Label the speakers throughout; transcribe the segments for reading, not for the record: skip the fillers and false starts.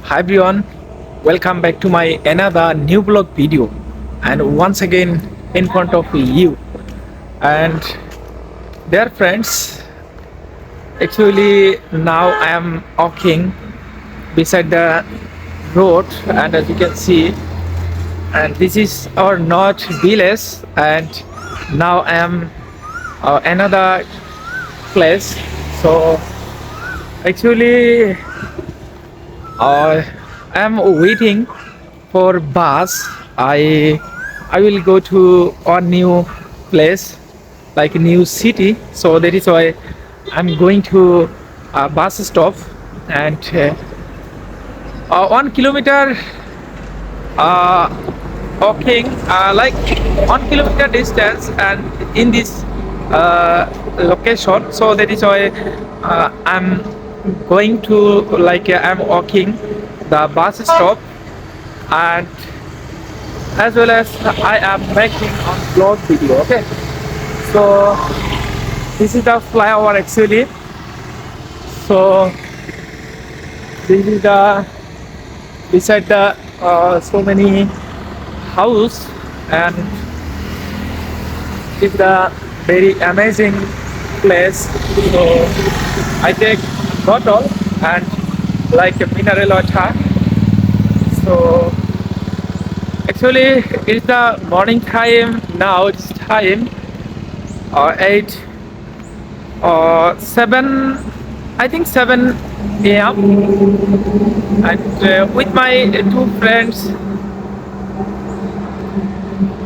Speaker 1: Hi everyone, welcome back to my another new blog video, and once again in front of you. And dear friends, actually now I am walking beside the road, and as you can see, and this is our north village, and now I am another place. So actually, I am waiting for bus. I will go to a new place, like a new city. So that is why I'm going to a bus stop, and 1 kilometer uh, walking, like 1 kilometer distance, and in this location. So that is why I'm going to, like, I'm walking the bus stop, and as well as I am making on vlog video. Okay, so this is the flyover actually. So this is the beside the so many house, and it's the very amazing place. So I take bottle and like a mineral water. So actually it's the morning time now. It's time 8 or 7, I think 7 a.m. and with my two friends.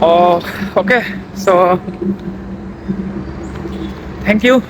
Speaker 1: Oh, okay. So thank you